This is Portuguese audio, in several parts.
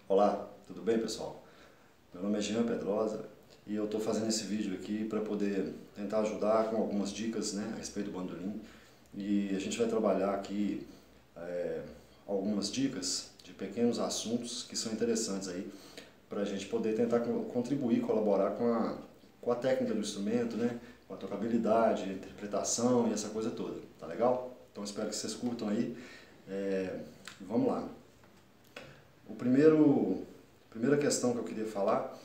Olá, tudo bem, pessoal? Meu nome é Jean Pedrosa e eu estou fazendo esse vídeo aqui para poder tentar ajudar com algumas dicas, né, a respeito do bandolim. E a gente vai trabalhar aqui algumas dicas de pequenos assuntos que são interessantes aí para a gente poder tentar contribuir, colaborar com a técnica do instrumento, né, com a tocabilidade, a interpretação e essa coisa toda. Tá legal? Então espero que vocês curtam aí. Vamos lá. A primeira questão que eu queria falar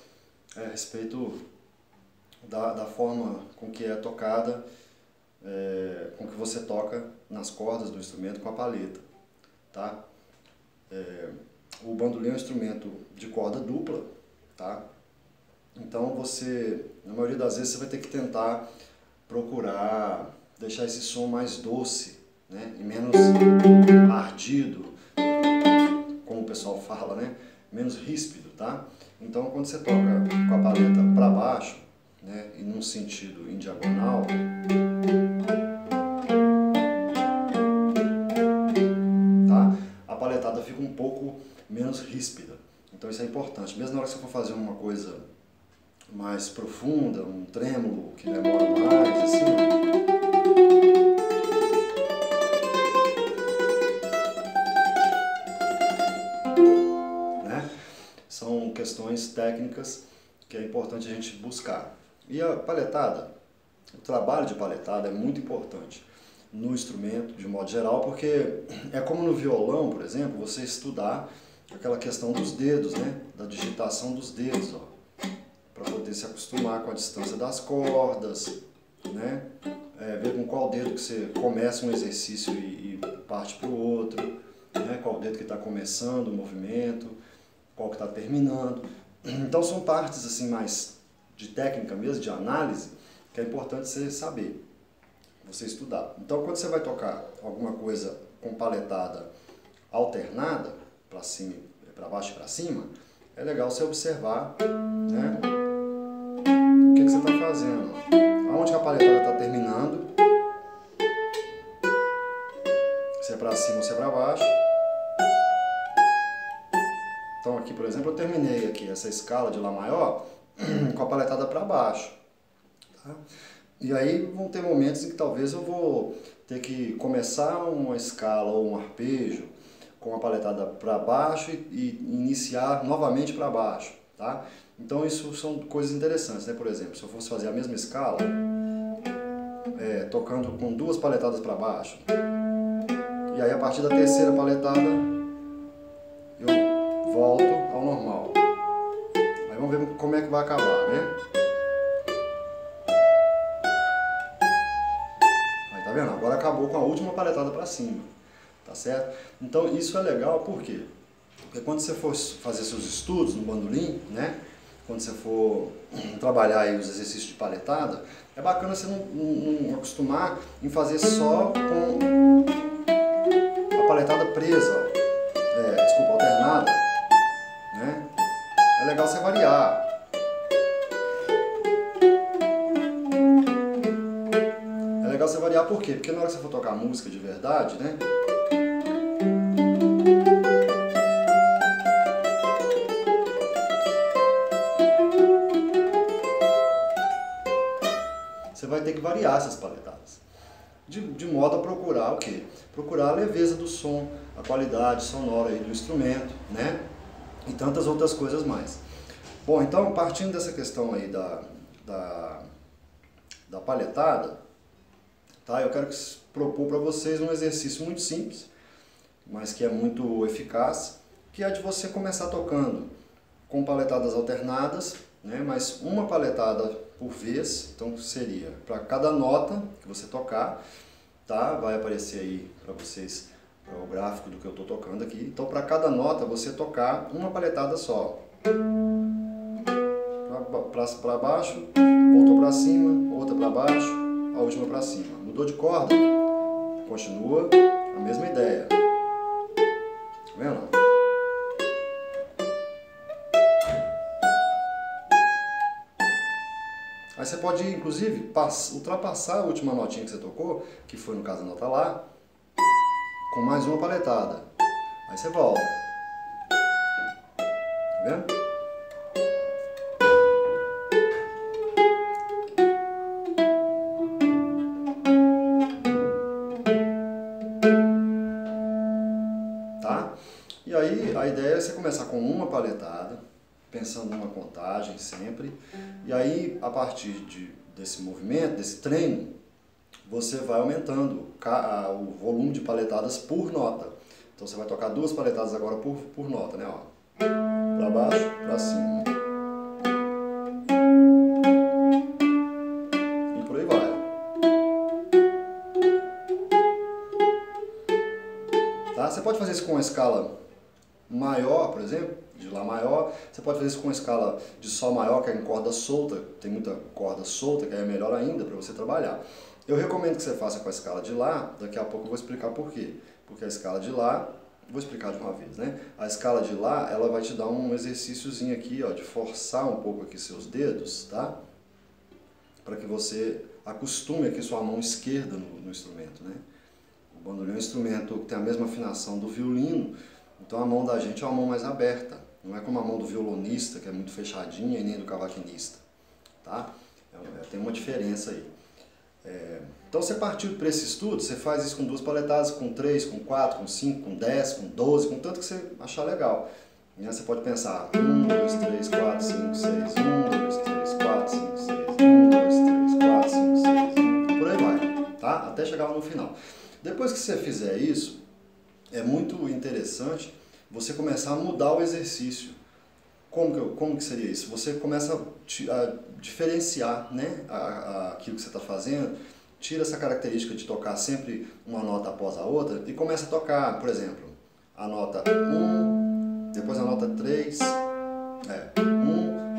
é a respeito da forma com que é tocada, com que você toca nas cordas do instrumento com a palheta, tá? O bandolim é um instrumento de corda dupla, tá? Então você, na maioria das vezes, você vai ter que tentar procurar deixar esse som mais doce, né? E menos ardido, como o pessoal fala, né? Menos ríspido, tá? Então quando você toca com a palheta para baixo, né? E num sentido em diagonal, tá? A palhetada fica um pouco menos ríspida. Então isso é importante. Mesmo na hora que você for fazer uma coisa mais profunda, um trêmulo que demora mais, assim, são questões técnicas que é importante a gente buscar. E a palhetada, o trabalho de palhetada é muito importante no instrumento, de modo geral, porque é como no violão, por exemplo, você estudar aquela questão dos dedos, né? Da digitação dos dedos, para poder se acostumar com a distância das cordas, né? Ver com qual dedo que você começa um exercício e parte para o outro, né? Qual dedo que está começando o movimento, qual que está terminando. Então são partes assim mais de técnica mesmo, de análise, que é importante você saber, você estudar. Então quando você vai tocar alguma coisa com palhetada alternada, para cima, para baixo e para cima, é legal você observar, né, o que você está fazendo, aonde que a palhetada está terminando, se é para cima ou se é para baixo. Então aqui, por exemplo, eu terminei aqui essa escala de Lá maior com a palhetada para baixo. Tá? E aí vão ter momentos em que talvez eu vou ter que começar uma escala ou um arpejo com a palhetada para baixo e iniciar novamente para baixo. Tá? Então isso são coisas interessantes, né? Por exemplo, se eu fosse fazer a mesma escala, tocando com duas palhetadas para baixo, e aí a partir da terceira palhetada eu volto ao normal. Aí vamos ver como é que vai acabar, né? Aí tá vendo? Agora acabou com a última palhetada para cima, tá certo? Então isso é legal, por quê? Porque quando você for fazer seus estudos no bandolim, né? Quando você for trabalhar aí os exercícios de palhetada, é bacana você não acostumar em fazer só com a palhetada presa, desculpa, alternada, né? É legal você variar. É legal você variar por quê? Porque na hora que você for tocar música de verdade, né? Você vai ter que variar essas palhetadas. De modo a procurar o quê? Procurar a leveza do som, a qualidade sonora aí do instrumento, né? E tantas outras coisas mais. Bom, então partindo dessa questão aí da palhetada, tá? Eu quero propor para vocês um exercício muito simples, mas que é muito eficaz, que é de você começar tocando com palhetadas alternadas, né? Mas uma palhetada por vez, então seria para cada nota que você tocar, tá? Vai aparecer aí para vocês o gráfico do que eu estou tocando aqui. Então para cada nota você tocar uma palhetada só. Para baixo, voltou para cima, outra para baixo, a última para cima. Mudou de corda, continua a mesma ideia. Tá vendo? Aí você pode, inclusive, ultrapassar a última notinha que você tocou, que foi no caso a nota Lá, com mais uma palhetada. Aí você volta. Tá vendo? Tá? E aí a ideia é você começar com uma paletada, pensando numa contagem sempre, e aí a partir desse movimento, desse treino, você vai aumentando o volume de paletadas por nota. Então você vai tocar 2 paletadas agora por nota, né? Ó. Pra baixo, pra cima. E por aí vai. Tá? Você pode fazer isso com uma escala maior, por exemplo, de Lá maior. Você pode fazer isso com uma escala de Sol maior, que é em corda solta. Tem muita corda solta, que é melhor ainda para você trabalhar. Eu recomendo que você faça com a escala de Lá. Daqui a pouco eu vou explicar por quê. Porque a escala de Lá, vou explicar de uma vez, né? A escala de Lá, ela vai te dar um exercíciozinho aqui, ó, de forçar um pouco aqui seus dedos, tá? Para que você acostume aqui sua mão esquerda no instrumento, né? O bandolim é um instrumento que tem a mesma afinação do violino, então a mão da gente é uma mão mais aberta. Não é como a mão do violonista, que é muito fechadinha, e nem do cavaquinista, tá? Tem uma diferença aí. Então você partiu para esse estudo, você faz isso com 2 paletadas, com 3, com 4, com 5, com 10, com 12, com tanto que você achar legal. E aí você pode pensar 1, 2, 3, 4, 5, 6, 1, 2, 3, 4, 5, 6, 1, 2, 3, 4, 5, 6, por aí vai, tá? Até chegar lá no final. Depois que você fizer isso, é muito interessante você começar a mudar o exercício. Como que seria isso? Você começa a diferenciar, né, aquilo que você está fazendo, tira essa característica de tocar sempre uma nota após a outra e começa a tocar, por exemplo, a nota 1, depois a nota 3, 1,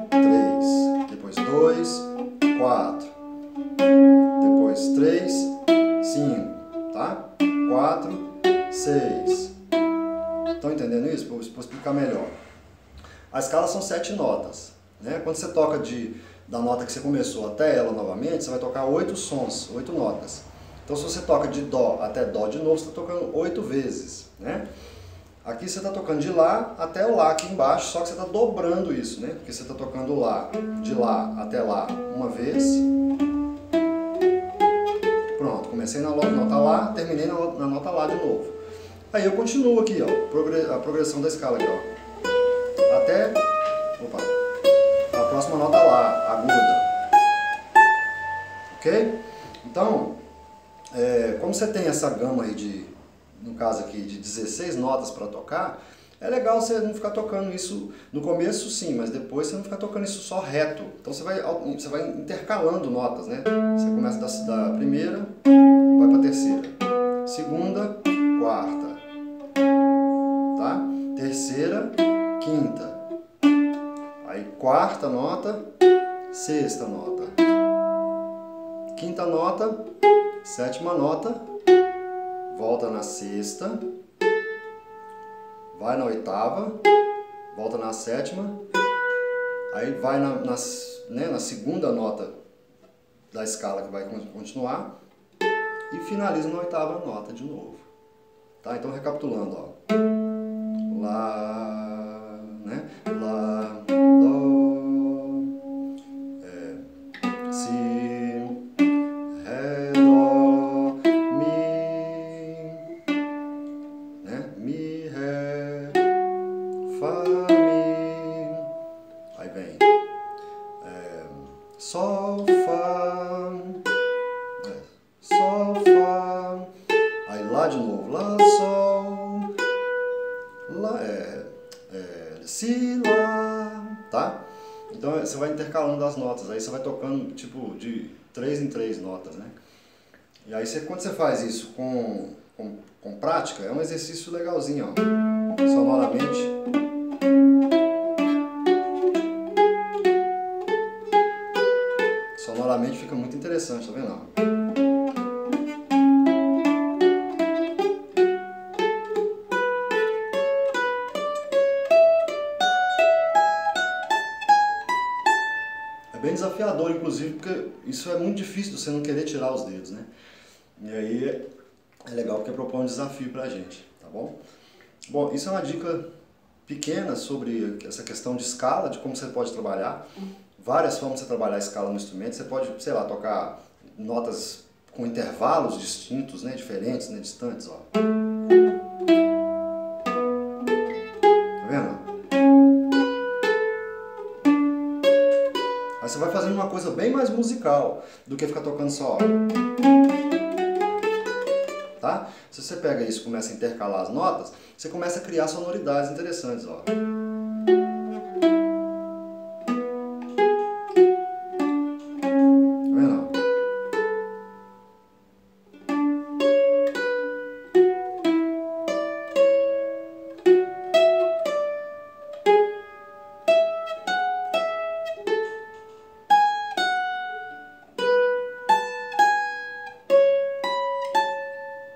3, depois 2, 4, depois 3, 5, tá? 4, 6. Estão entendendo isso? Vou explicar melhor. A escala são 7 notas, né? Quando você toca da nota que você começou até ela novamente, você vai tocar 8 sons, 8 notas. Então se você toca de Dó até Dó de novo, você está tocando 8 vezes, né? Aqui você está tocando de Lá até o Lá aqui embaixo, só que você está dobrando isso, né? Porque você está tocando Lá, de Lá até Lá uma vez. Pronto, comecei na nota Lá, terminei na nota Lá de novo. Aí eu continuo aqui, ó, a progressão da escala aqui, ó. Até a próxima nota Lá, aguda. Ok? Então, como você tem essa gama aí no caso aqui, de 16 notas para tocar, é legal você não ficar tocando isso no começo, sim, mas depois você não ficar tocando isso só reto. Então você vai intercalando notas, né? Você começa da primeira, vai para a terceira, segunda, quarta, tá? Terceira, quinta, aí quarta nota, sexta nota, quinta nota, sétima nota, volta na sexta, vai na oitava, volta na sétima, aí vai na segunda nota da escala que vai continuar e finaliza na oitava nota de novo. Tá? Então recapitulando, ó. Lá, né? Lá, Dó, Si, Ré, Dó, Mi, né? Mi, Ré, Fá, Mi, aí vem Sol, Fá, Sol, Fá, aí Lá de novo, Lá, Sol, Lá, Si, Lá, tá? Então você vai intercalando as notas, aí você vai tocando tipo de 3 em 3 notas, né? E aí quando você faz isso com prática, é um exercício legalzinho, ó, sonoramente. Sonoramente fica muito interessante, tá vendo? Bem desafiador, inclusive, porque isso é muito difícil de você não querer tirar os dedos, né? E aí é legal porque propõe um desafio pra gente, tá bom? Bom, isso é uma dica pequena sobre essa questão de escala, de como você pode trabalhar. Várias formas de você trabalhar a escala no instrumento. Você pode, sei lá, tocar notas com intervalos distintos, né, diferentes, né, distantes, ó. Tá vendo? Aí você vai fazendo uma coisa bem mais musical do que ficar tocando só, ó. Tá? Se você pega isso e começa a intercalar as notas, você começa a criar sonoridades interessantes, ó.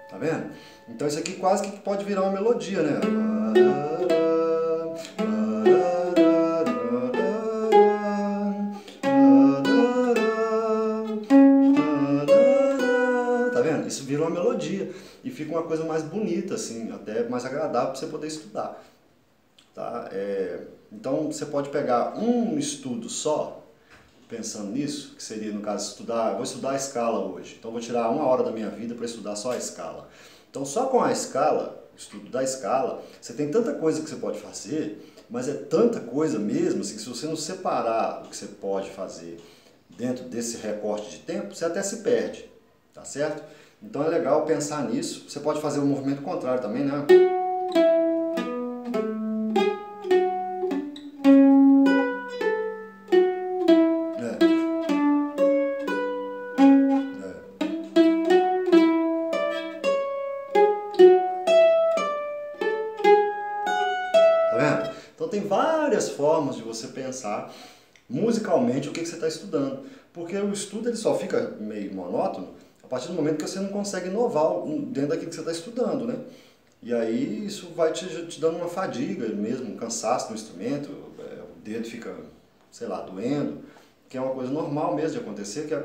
Tá vendo? Então isso aqui quase que pode virar uma melodia, né? Tá vendo? Isso vira uma melodia e fica uma coisa mais bonita, assim, até mais agradável para você poder estudar. Tá? Então você pode pegar um estudo só, pensando nisso, que seria, no caso, estudar, vou estudar a escala hoje, então vou tirar 1 hora da minha vida para estudar só a escala. Então só com a escala, o estudo da escala, você tem tanta coisa que você pode fazer, mas é tanta coisa mesmo, assim, que se você não separar o que você pode fazer dentro desse recorte de tempo, você até se perde, tá certo? Então é legal pensar nisso. Você pode fazer o movimento contrário também, né? Então tem várias formas de você pensar musicalmente o que você está estudando, porque o estudo ele só fica meio monótono a partir do momento que você não consegue inovar dentro daquilo que você está estudando, né? E aí isso vai te dando uma fadiga mesmo, um cansaço no instrumento, o dedo fica, sei lá, doendo, que é uma coisa normal mesmo de acontecer, que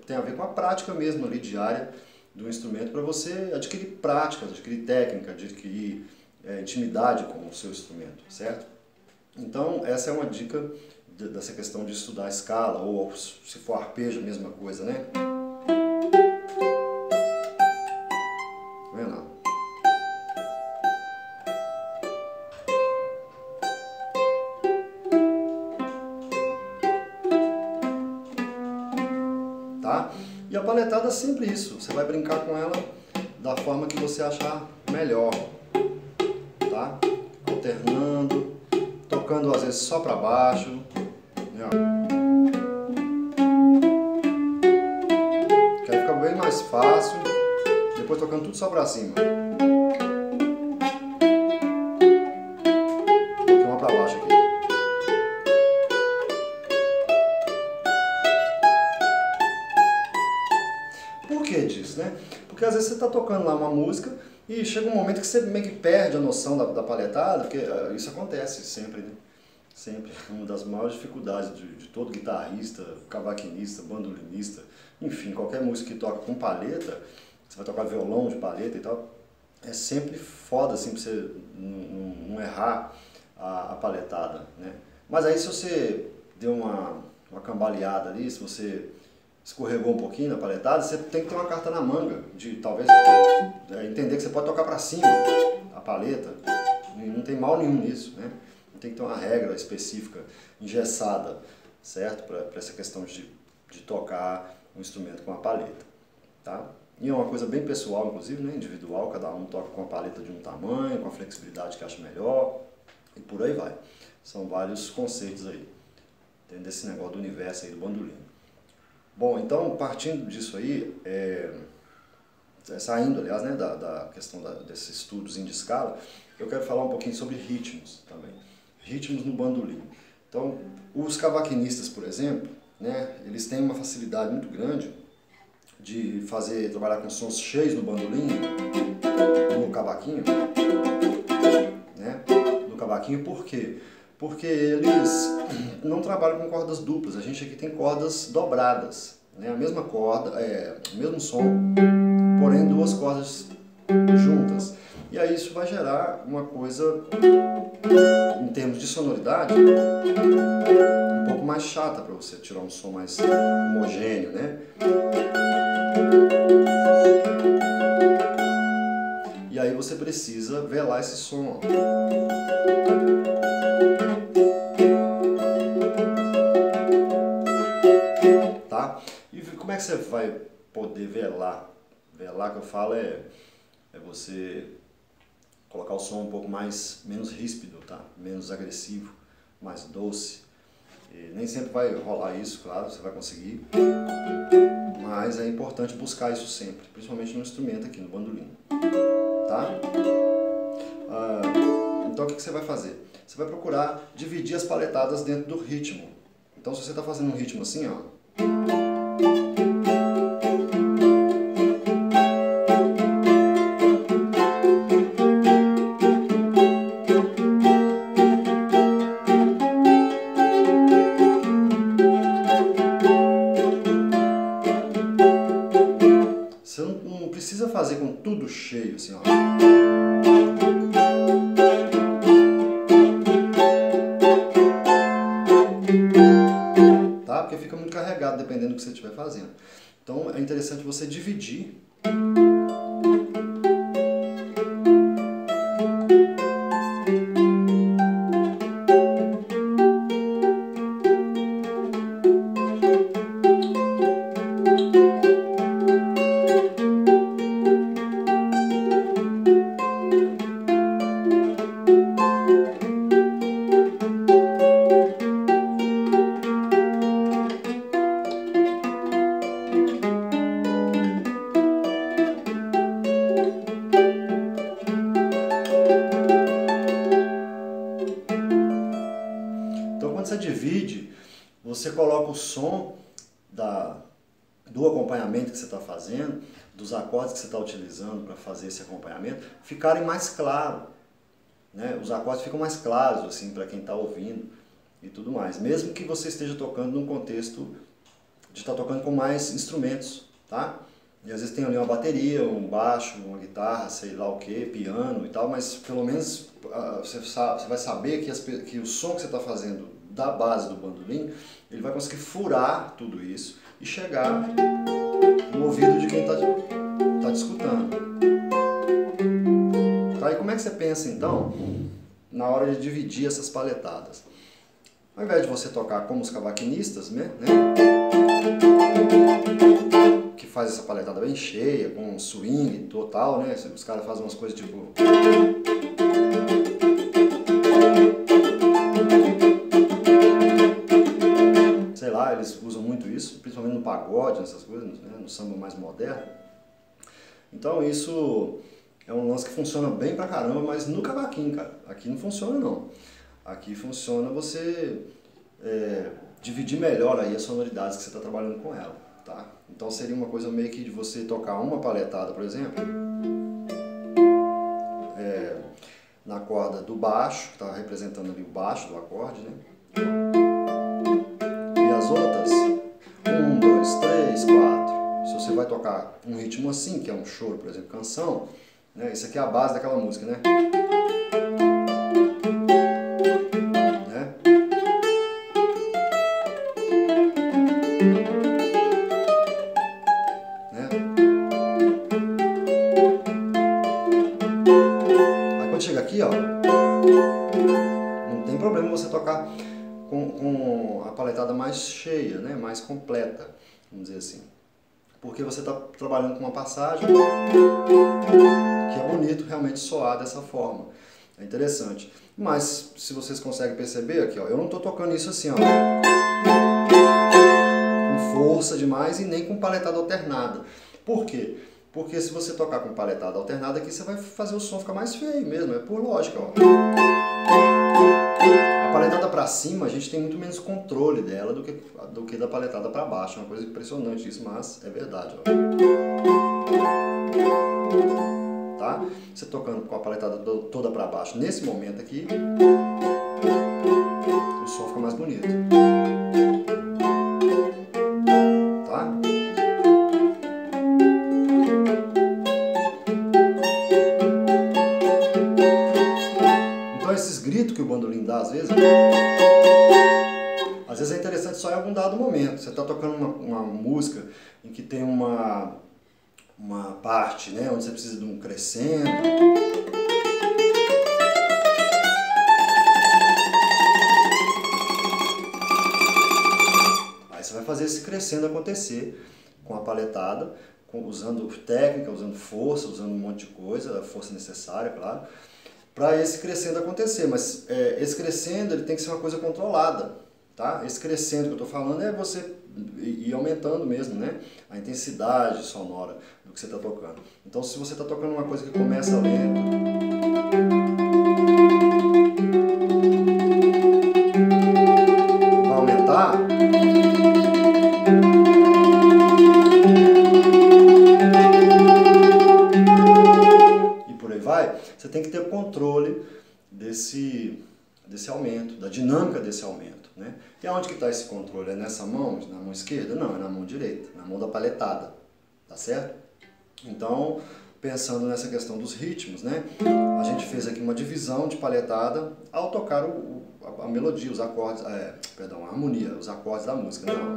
tem a ver com a prática mesmo ali diária do instrumento, para você adquirir prática, adquirir técnica, adquirir intimidade com o seu instrumento, certo? Então essa é uma dica dessa questão de estudar a escala, ou se for arpejo, a mesma coisa, né? Vendo? Tá? E a paletada é sempre isso, você vai brincar com ela da forma que você achar melhor, tá? Alternando, tocando às vezes só para baixo, né? Que aí fica bem mais fácil, depois tocando tudo só para cima. Toquei uma para baixo aqui. Por que disso, né? Porque às vezes você está tocando lá uma música e chega um momento que você meio que perde a noção da paletada, porque isso acontece sempre, né? Sempre. Uma das maiores dificuldades de todo guitarrista, cavaquinista, bandolinista, enfim, qualquer música que toca com palheta, você vai tocar violão de palheta e tal, é sempre foda assim pra você não errar a paletada, né? Mas aí se você deu uma cambaleada ali, se você escorregou um pouquinho na paletada, você tem que ter uma carta na manga, de talvez entender que você pode tocar para cima a paleta, não tem mal nenhum nisso, né? Não tem que ter uma regra específica, engessada, certo? Para essa questão de tocar um instrumento com a paleta, tá? E é uma coisa bem pessoal, inclusive, né? Individual, cada um toca com a paleta de um tamanho, com a flexibilidade que acha melhor, e por aí vai. São vários conceitos aí, dentro desse negócio do universo aí do bandolim. Bom, então, partindo disso aí, saindo, aliás, né, da questão desses estudos de escala, eu quero falar um pouquinho sobre ritmos também. Ritmos no bandolim. Então, os cavaquinistas, por exemplo, né, eles têm uma facilidade muito grande de trabalhar com sons cheios no bandolim, no cavaquinho, né? No cavaquinho, por quê? Porque eles não trabalham com cordas duplas, a gente aqui tem cordas dobradas, né? A mesma corda, o mesmo som, porém duas cordas juntas. E aí isso vai gerar uma coisa, em termos de sonoridade, um pouco mais chata para você tirar um som mais homogêneo, né? E aí você precisa velar esse som. Tá? E como é que você vai poder velar? Velar que eu falo é você colocar o som um pouco menos ríspido, tá? Menos agressivo, mais doce. E nem sempre vai rolar isso, claro, você vai conseguir. Mas é importante buscar isso sempre, principalmente no instrumento aqui, no bandolim. Tá? Então o que você vai fazer? Você vai procurar dividir as paletadas dentro do ritmo. Então se você está fazendo um ritmo assim, ó, você não precisa fazer com tudo cheio, assim, ó. Tá? Porque fica muito carregado, dependendo do que você estiver fazendo. Então é interessante você dividir. Então quando você divide, você coloca o som do acompanhamento que você está fazendo, dos acordes que você está utilizando para fazer esse acompanhamento, ficarem mais claros, né? Os acordes ficam mais claros assim, para quem está ouvindo e tudo mais. Mesmo que você esteja tocando num contexto de estar tocando com mais instrumentos, tá? E às vezes tem ali uma bateria, um baixo, uma guitarra, sei lá o que, piano e tal, mas pelo menos você vai saber que o som que você está fazendo da base do bandolim, ele vai conseguir furar tudo isso e chegar no ouvido de quem está te escutando. Tá? E como é que você pensa então na hora de dividir essas paletadas? Ao invés de você tocar como os cavaquinistas, né? Que faz essa paletada bem cheia, com swing total, né? Os caras fazem umas coisas tipo... sei lá, eles usam muito isso, principalmente no pagode, nessas coisas, né? No samba mais moderno. Então isso é um lance que funciona bem pra caramba, mas no cavaquinho, cara. Aqui não funciona não. Aqui funciona você dividir melhor aí as sonoridades que você está trabalhando com ela, tá? Então seria uma coisa meio que de você tocar uma paletada, por exemplo, na corda do baixo, que está representando ali o baixo do acorde, né? E as outras, 1, 2, 3, 4. Se você vai tocar um ritmo assim, que é um choro, por exemplo, canção, né? Isso aqui é a base daquela música, né? Chega aqui, ó, não tem problema você tocar com a paletada mais cheia, né, mais completa, vamos dizer assim, porque você está trabalhando com uma passagem que é bonito realmente soar dessa forma, é interessante. Mas se vocês conseguem perceber aqui, ó, eu não estou tocando isso assim, ó, com força demais e nem com paletada alternada. Por quê? Porque se você tocar com paletada alternada aqui, você vai fazer o som ficar mais feio mesmo, é por lógica, ó. A paletada para cima, a gente tem muito menos controle dela do que da paletada para baixo. É uma coisa impressionante isso, mas é verdade, ó. Tá? Você tocando com a paletada toda para baixo, nesse momento aqui, o som fica mais bonito. Tá? Às vezes é interessante só em algum dado momento. Você está tocando uma música em que tem uma parte, né, onde você precisa de um crescendo. Aí você vai fazer esse crescendo acontecer com a paletada, usando técnica, usando força, usando um monte de coisa, a força necessária, claro, para esse crescendo acontecer. Mas esse crescendo ele tem que ser uma coisa controlada, tá? Esse crescendo que eu estou falando é você ir aumentando mesmo, né, a intensidade sonora do que você está tocando. Então, se você está tocando uma coisa que começa lento, vai aumentar, e por aí vai, você tem que ter o controle desse aumento, da dinâmica desse aumento, né? E aonde que está esse controle? É nessa mão, na mão esquerda? Não, é na mão direita, na mão da paletada, tá certo? Então, pensando nessa questão dos ritmos, né? A gente fez aqui uma divisão de paletada ao tocar a melodia, os acordes, perdão, a harmonia, os acordes da música, não.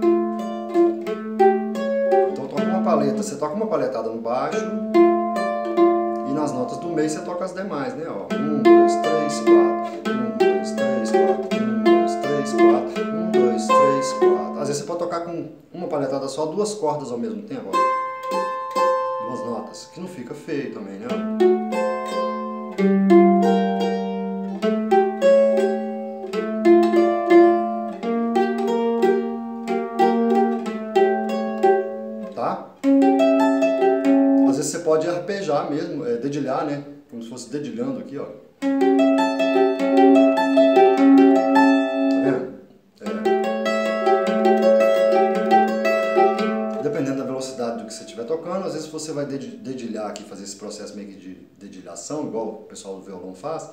Então toca uma paleta, você toca uma paletada no baixo e nas notas do meio você toca as demais, né? Ó, 1, 2, 3, 4, 1, 2, 3, 4, 1, 2, 3, 4, 1, 2, 3, 4. Às vezes você pode tocar com uma paletada só, duas cordas ao mesmo tempo, ó. Duas notas, que não fica feio também, né? Tá? Às vezes você pode arpejar mesmo, dedilhar, né? Como se fosse dedilhando aqui, ó. Dependendo da velocidade do que você estiver tocando, às vezes você vai dedilhar aqui, fazer esse processo meio que de dedilhação, igual o pessoal do violão faz,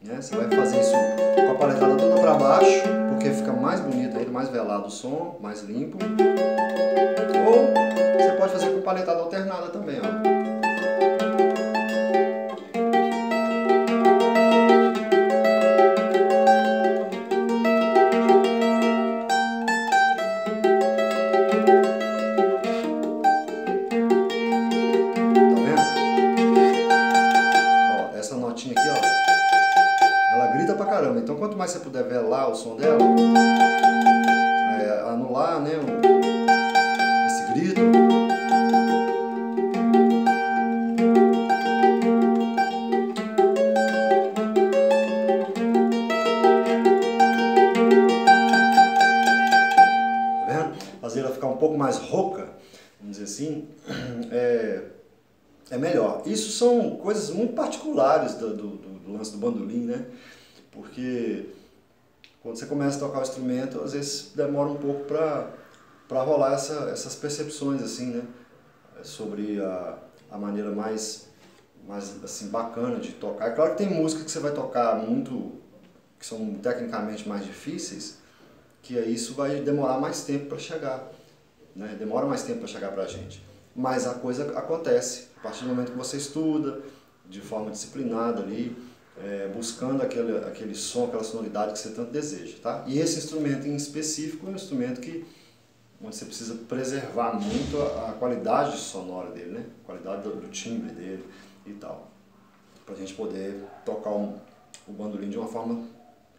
né? Você vai fazer isso com a paletada toda para baixo, porque fica mais bonito ainda, mais velado o som, mais limpo. Ou você pode fazer com paletada alternada também, ó. Então, quanto mais você puder velar o som dela, anular, né, esse grito, tá vendo? Fazer ela ficar um pouco mais rouca, vamos dizer assim, é melhor. Isso são coisas muito particulares do lance do bandolim, né? Porque quando você começa a tocar o instrumento, às vezes demora um pouco para rolar essas percepções assim, né? Sobre a maneira mais assim, bacana de tocar. É claro que tem música que você vai tocar muito, que são tecnicamente mais difíceis, que aí isso vai demorar mais tempo para chegar, né? Demora mais tempo para chegar para a gente. Mas a coisa acontece a partir do momento que você estuda de forma disciplinada ali, buscando aquele som, aquela sonoridade que você tanto deseja, tá? E esse instrumento em específico é um instrumento onde você precisa preservar muito a qualidade sonora dele, né? A qualidade do timbre dele e tal, para a gente poder tocar o bandolim de uma forma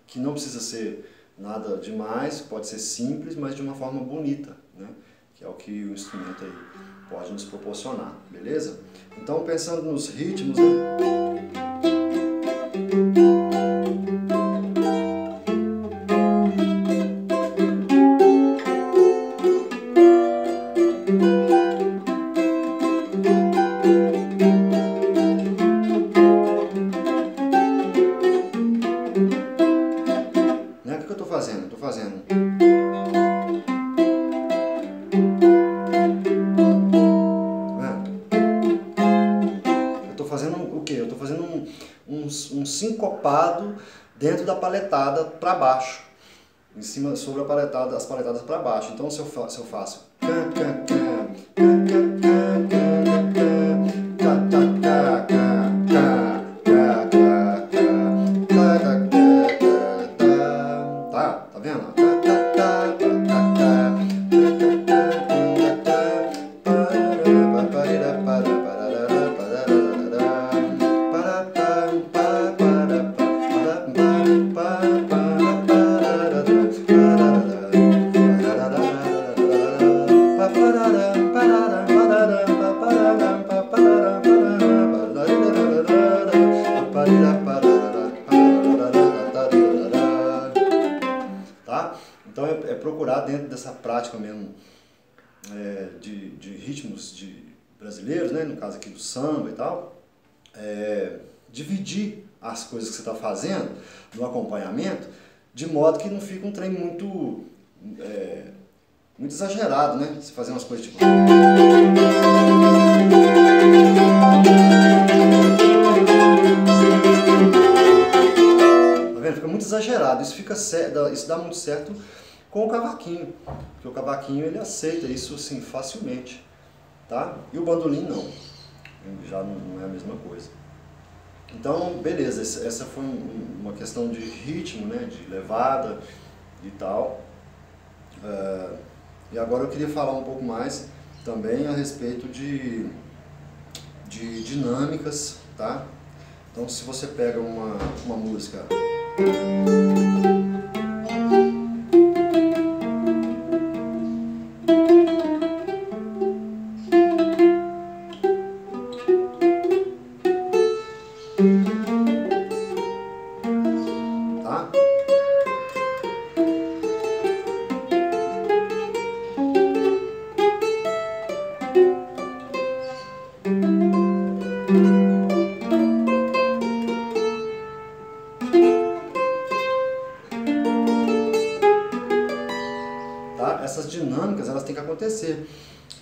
que não precisa ser nada demais, pode ser simples, mas de uma forma bonita, né? Que é o que o instrumento aí pode nos proporcionar, beleza? Então, pensando nos ritmos, né? O que eu estou fazendo? Estou fazendo. Eu estou fazendo o quê? Eu estou fazendo um sincopado dentro da paletada para baixo, em cima, sobre as paletadas para baixo. Então, se eu faço tá vendo? Tá? Então é procurar dentro dessa prática mesmo de ritmos brasileiros, né? No caso aqui do samba e tal, dividir as coisas que você está fazendo no acompanhamento de modo que não fica um trem muito exagerado, né? Você fazer umas coisas tipo... Tá vendo? Fica muito exagerado. Isso dá muito certo com o cavaquinho, porque o cavaquinho ele aceita isso assim facilmente, tá? E o bandolim não, já não é a mesma coisa. Então, beleza, essa foi uma questão de ritmo, né? De levada e tal. E agora eu queria falar um pouco mais também a respeito de dinâmicas, tá? Então, se você pega uma música... Tá? Tá? Essas dinâmicas elas têm que acontecer.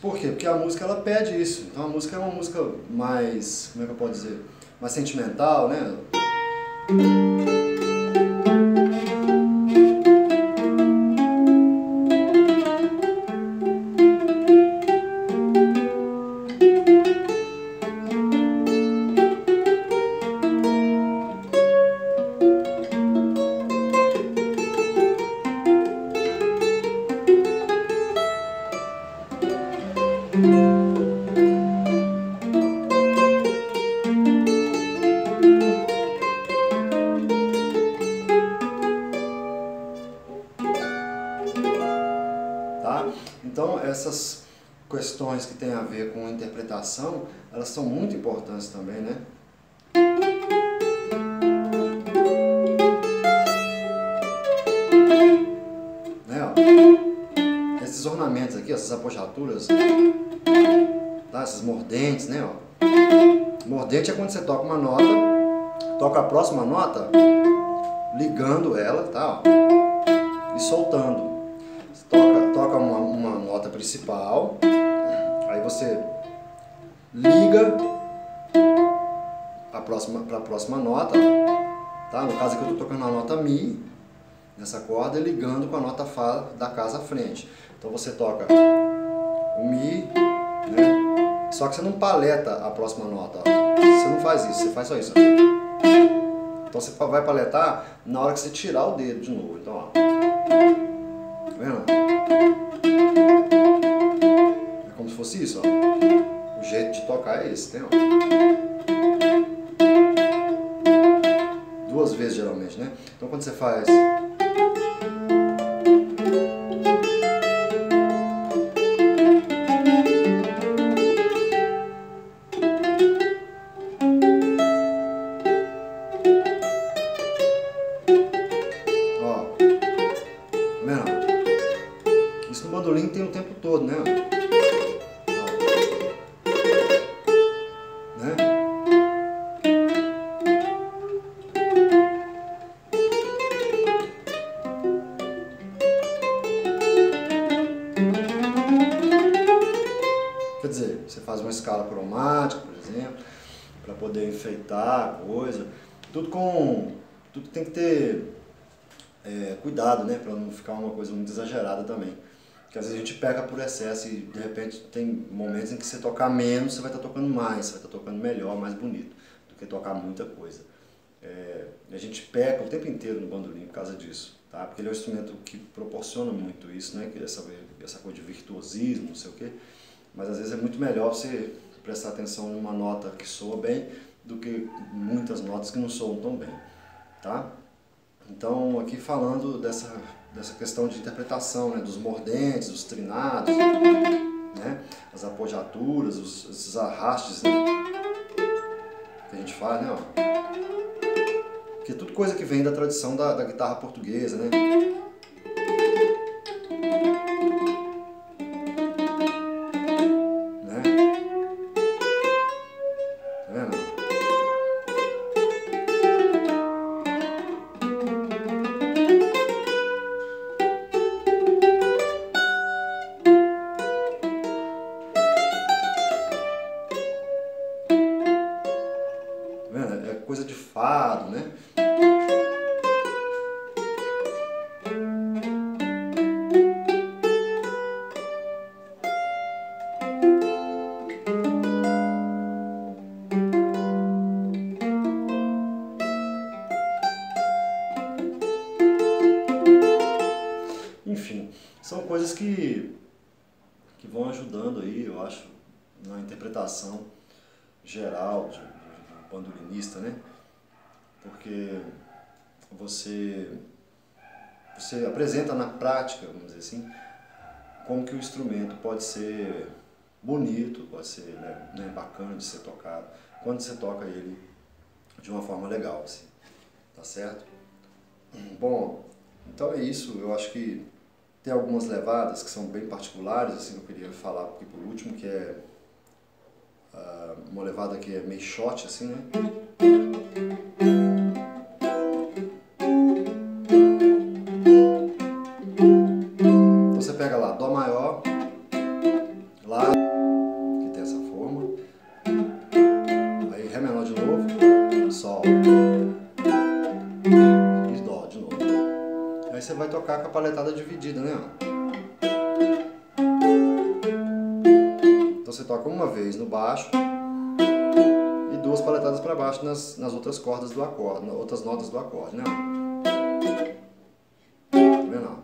Por quê? Porque a música ela pede isso. Então a música é uma música mais, como é que eu posso dizer, mais sentimental, né? Tá? Então essas questões que têm a ver com interpretação, elas são muito importantes também, né? Ó, esses ornamentos aqui, essas apojaturas, tá? Esses mordentes, né? Ó. Mordente é quando você toca uma nota, toca a próxima nota, ligando ela, tá? Ó, e soltando. Toca uma nota principal, aí você liga para a próxima nota, tá? No caso aqui eu estou tocando a nota Mi, nessa corda, ligando com a nota Fá da casa à frente. Então você toca o Mi, né? Só que você não paleta a próxima nota, ó. Você não faz isso, você faz só isso, ó. Então você vai paletar na hora que você tirar o dedo de novo. Então, ó. Tá vendo? É como se fosse isso, ó. O jeito de tocar é esse, tem, ó. Duas vezes geralmente, né? Então quando você faz... Isso no bandolim tem o tempo todo, né? Né? Quer dizer, você faz uma escala cromática, por exemplo, para poder enfeitar a coisa. Tudo tem que ter cuidado, né? Para não ficar uma coisa muito exagerada também. Porque às vezes a gente peca por excesso e de repente tem momentos em que você tocar menos, você vai estar tocando mais, você vai estar tocando melhor, mais bonito, do que tocar muita coisa. A gente peca o tempo inteiro no bandolim por causa disso. tá? Porque ele é um instrumento que proporciona muito isso, né? Essa coisa de virtuosismo, não sei o quê. Mas às vezes é muito melhor você prestar atenção em uma nota que soa bem do que muitas notas que não soam tão bem, tá? Então, aqui falando dessa questão de interpretação, né? Dos mordentes, dos trinados, né? As apogiaturas, esses arrastes, né? Que a gente faz, né? Ó. Que é tudo coisa que vem da tradição da guitarra portuguesa, né? É coisa de fado, né? Enfim, são coisas que vão ajudando aí, eu acho, na interpretação geral do bandolinista, né? Porque você apresenta na prática, vamos dizer assim, como que o instrumento pode ser bonito, pode ser, né, bacana de ser tocado, quando você toca ele de uma forma legal, assim, tá certo? Bom, então é isso, eu acho que tem algumas levadas que são bem particulares, assim, que eu queria falar aqui por último, que é uma levada que é meio shot, assim, né? Então você pega lá, Dó maior, Lá, que tem essa forma, aí Ré menor de novo, Sol, e Dó de novo. Aí você vai tocar com a paletada dividida, né? Então você toca uma vez no baixo e duas paletadas para baixo nas outras cordas do acorde, nas outras notas do acorde, né? Tá vendo?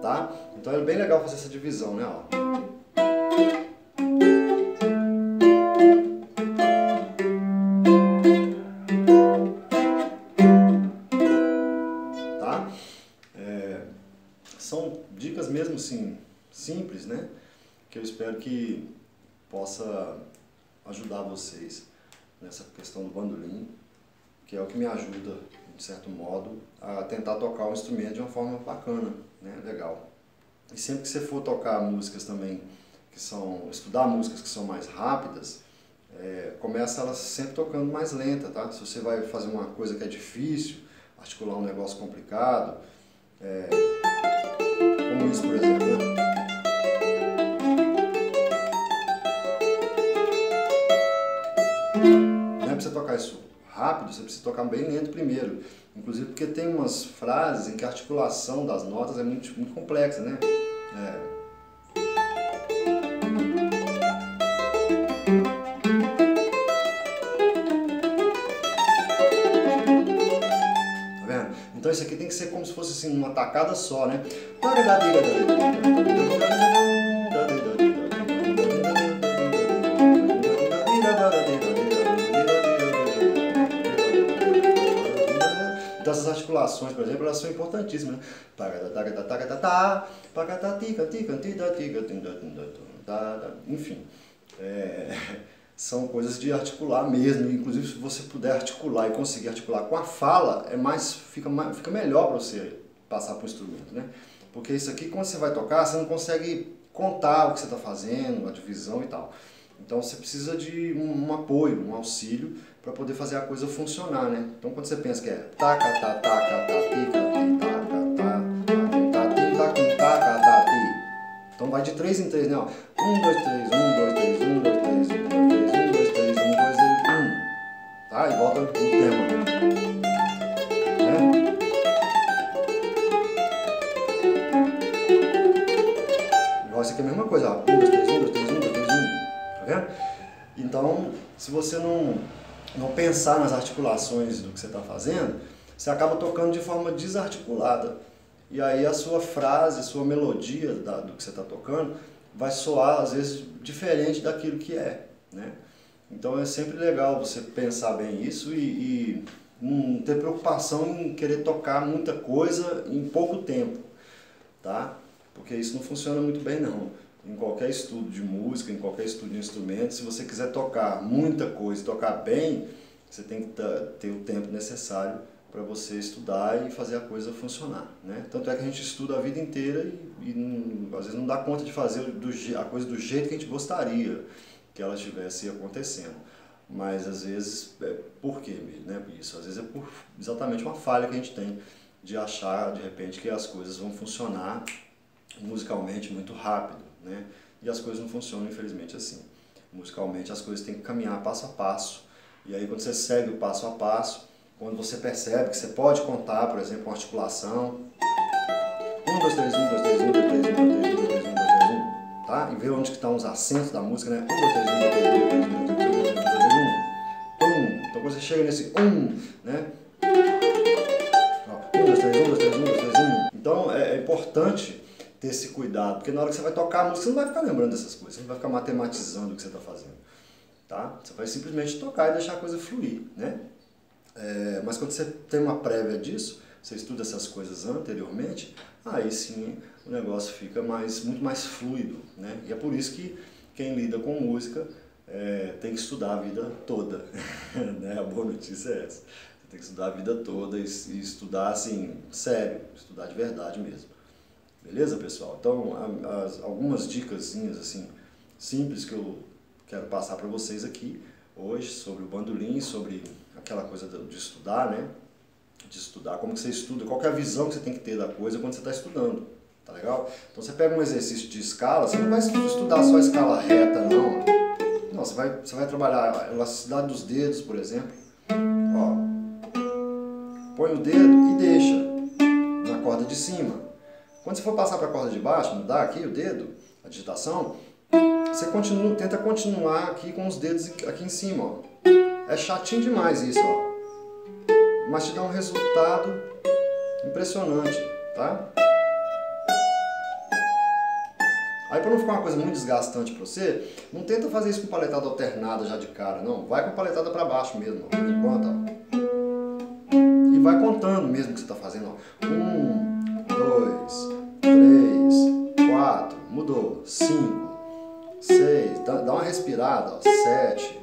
Tá? Então é bem legal fazer essa divisão, né? Ó. São dicas mesmo assim, simples, né? Que eu espero que possa ajudar vocês nessa questão do bandolim, que é o que me ajuda, de certo modo, a tentar tocar o instrumento de uma forma bacana, né? Legal. E sempre que você for tocar músicas também, estudar músicas que são mais rápidas, começa elas sempre tocando mais lenta, tá? Se você vai fazer uma coisa que é difícil, articular um negócio complicado, como isso, por exemplo, né? Não é pra você tocar isso rápido, você precisa tocar bem lento primeiro. Inclusive porque tem umas frases em que a articulação das notas é muito, muito complexa, né? Tá vendo? Então isso aqui tem que ser como se fosse assim, uma tacada só, né? Então essas articulações, por exemplo, elas são importantíssimas, né? Enfim, são coisas de articular mesmo. Inclusive, se você puder articular e conseguir articular com a fala, fica melhor para você passar para o instrumento, né? Porque isso aqui, quando você vai tocar, você não consegue contar o que você está fazendo, a divisão e tal. Então você precisa de um apoio, um auxílio para poder fazer a coisa funcionar, né? Então quando você pensa que é taca ta taca ta tica ti taca ta ta ti taca taca ta ti. Então vai de 3 em 3, né? 1 2 3 1 2 3 1 2 3 1 2 3 1 2 3 1 2 3 1, tá? E volta no tema. aqui é a mesma coisa, ó. 1, 2, 3, 1, 2, 3, 1, 2, 3, 1. Tá vendo? Então, se você não pensar nas articulações do que você está fazendo, você acaba tocando de forma desarticulada. E aí a sua frase, a sua melodia do que você está tocando vai soar, às vezes, diferente daquilo que é, né? Então é sempre legal você pensar bem isso e não ter preocupação em querer tocar muita coisa em pouco tempo, tá? Porque isso não funciona muito bem não. Em qualquer estudo de música, em qualquer estudo de instrumento, se você quiser tocar muita coisa, tocar bem, você tem que ter o tempo necessário para você estudar e fazer a coisa funcionar, né? Tanto é que a gente estuda a vida inteira e às vezes não dá conta de fazer a coisa do jeito que a gente gostaria que ela estivesse acontecendo. Mas às vezes, por quê, né, isso? Às vezes é por exatamente uma falha que a gente tem de achar, de repente, que as coisas vão funcionar musicalmente muito rápido, né? E as coisas não funcionam, infelizmente, assim. Musicalmente as coisas têm que caminhar passo a passo. E aí quando você segue o passo a passo, quando você percebe que você pode contar, por exemplo, uma articulação, 1, 2, 3, 1, 2, 3, 1, 2, 3, 1, 2, 3, 1, 2, 3, 1, 2, 3, 1, tá? E ver onde que estão os acentos da música, né? 1, 2, 3, 1, 2, 3, 1, 2, 3, 1, 2, 3, 1, 2, 3, 1, 2, 3, 1. Então quando você chega nesse 1, né? 1, 2, 3, 1, 2, 3, 1, 2, 3, 1. Então é importante ter esse cuidado, porque na hora que você vai tocar a música, você não vai ficar lembrando dessas coisas, você não vai ficar matematizando o que você está fazendo, tá? Você vai simplesmente tocar e deixar a coisa fluir, né? Mas quando você tem uma prévia disso, você estuda essas coisas anteriormente, aí sim o negócio fica muito mais fluido, né? E é por isso que quem lida com música tem que estudar a vida toda, né? A boa notícia é essa. Você tem que estudar a vida toda e estudar assim, sério, estudar de verdade mesmo. Beleza, pessoal? Então, algumas dicasinhas assim, simples que eu quero passar para vocês aqui hoje sobre o bandolim, sobre aquela coisa de estudar, né? De estudar, como que você estuda, qual que é a visão que você tem que ter da coisa quando você está estudando, tá legal? Então você pega um exercício de escala, você não vai estudar só a escala reta, não. Não, você vai trabalhar a elasticidade dos dedos, por exemplo. Ó, põe o dedo e deixa na corda de cima. Quando você for passar para a corda de baixo, mudar aqui o dedo, a digitação, você tenta continuar aqui com os dedos aqui em cima, ó. É chatinho demais isso, ó. Mas te dá um resultado impressionante, tá? Aí para não ficar uma coisa muito desgastante para você, não tenta fazer isso com paletada alternada já de cara, não. Vai com paletada para baixo mesmo, ó, por enquanto, ó. E vai contando mesmo o que você está fazendo, ó. 1, 2, 3, 4, mudou, 5, 6, dá uma respirada, ó, 7,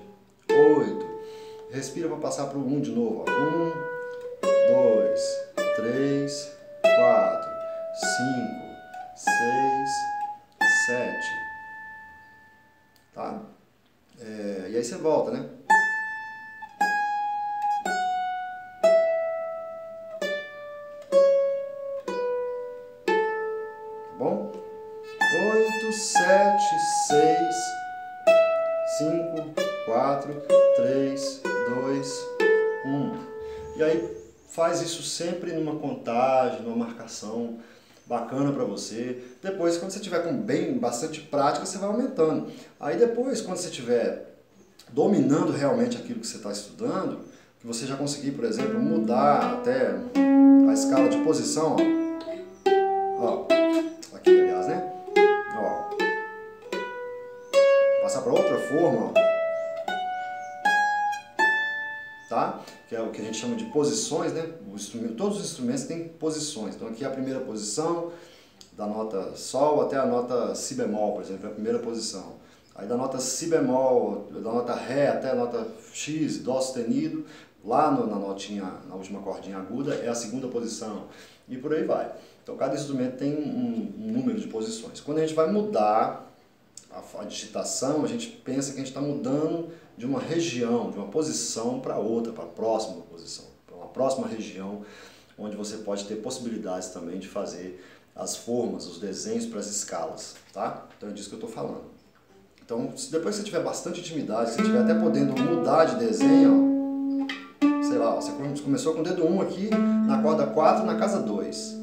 8, respira para passar para o 1 de novo, ó. 1, 2, 3, 4, 5, 6, 7, tá? E aí você volta, né? Tá bom? 8, 7, 6, 5, 4, 3, 2, 1. E aí faz isso sempre numa contagem, numa marcação bacana para você. Depois, quando você tiver com bastante prática, você vai aumentando. Aí depois, quando você estiver dominando realmente aquilo que você está estudando, que você já conseguir, por exemplo, mudar até a escala de posição, ó, aqui aliás, né? Ó, passar para outra forma, ó. Tá? Que é o que a gente chama de posições, né? Todos os instrumentos têm posições. Então aqui é a primeira posição, da nota Sol até a nota Si bemol, por exemplo, é a primeira posição. Aí da nota Si bemol, da nota Ré até a nota X, Dó sustenido, lá na notinha, na última cordinha aguda, é a segunda posição. E por aí vai. Então cada instrumento tem um número de posições. Quando a gente vai mudar a digitação, a gente pensa que a gente está mudando de uma região, de uma posição para outra, para a próxima posição, para uma próxima região, onde você pode ter possibilidades também de fazer as formas, os desenhos para as escalas, tá? Então é disso que eu estou falando. Então, depois que você tiver bastante intimidade, se você estiver até podendo mudar de desenho, ó, sei lá, você começou com o dedo 1 aqui, na corda 4, na casa 2.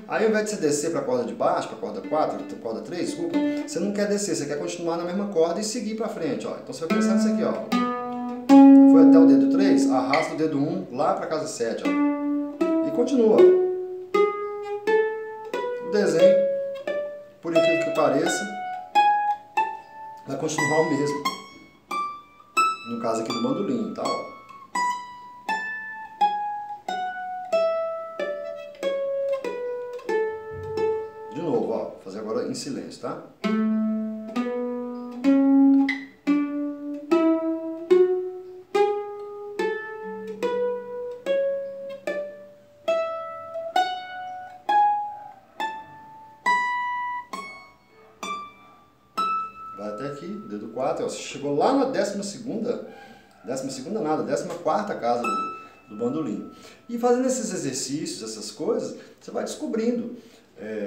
Aí ao invés de você descer para a corda de baixo, para a corda 4, corda 3, desculpa, você não quer descer, você quer continuar na mesma corda e seguir para frente, ó. Então você vai pensar nisso aqui, ó. Foi até o dedo 3, arrasta o dedo 1 lá para casa 7, ó. E continua. O desenho, por incrível que pareça, vai continuar o mesmo. No caso aqui do bandolim, tá? De novo, ó, vou fazer agora em silêncio, tá? Vai até aqui, dedo 4, ó, você chegou lá na 12ª nada, 14ª casa do bandolim. E fazendo esses exercícios, essas coisas, você vai descobrindo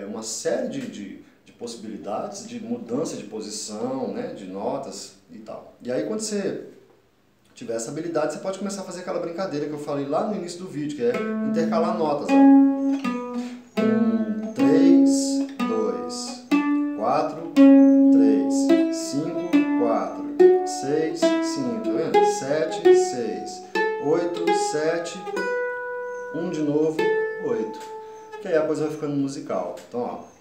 uma série de possibilidades de mudança de posição, né, de notas e tal. E aí quando você tiver essa habilidade, você pode começar a fazer aquela brincadeira que eu falei lá no início do vídeo, que é intercalar notas, ó. 1, 3, 2, 4, 3, 5, 4, 6, 5, tá vendo? 7, 6, 8, 7, 1 de novo, 8. Que aí a coisa vai ficando musical. Então, ó.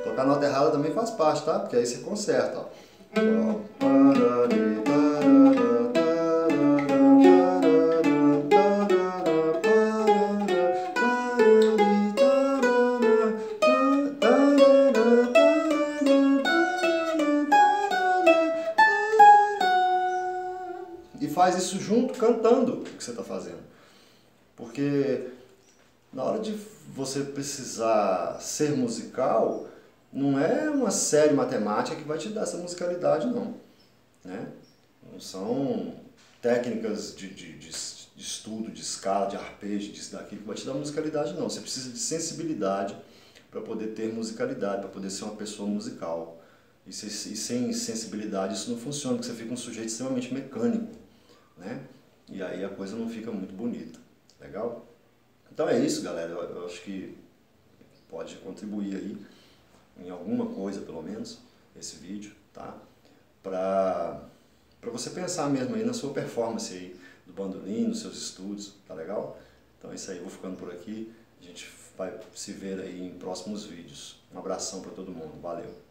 Tocar nota errada também faz parte, tá? Porque aí você conserta, ó. E faz isso junto, cantando o que você está fazendo. Porque na hora de você precisar ser musical, não é uma série matemática que vai te dar essa musicalidade, não. Né? Não são técnicas de estudo, de escala, de arpejo, disso, daquilo, que vai te dar musicalidade, não. Você precisa de sensibilidade para poder ter musicalidade, para poder ser uma pessoa musical. E sem sensibilidade isso não funciona, porque você fica um sujeito extremamente mecânico. Né? E aí a coisa não fica muito bonita. Legal? Então é isso, galera. Eu acho que pode contribuir aí em alguma coisa, pelo menos, esse vídeo, tá? Para você pensar mesmo aí na sua performance aí do bandolim, nos seus estudos, tá legal? Então é isso aí, eu vou ficando por aqui. A gente vai se ver aí em próximos vídeos. Um abração para todo mundo. Valeu!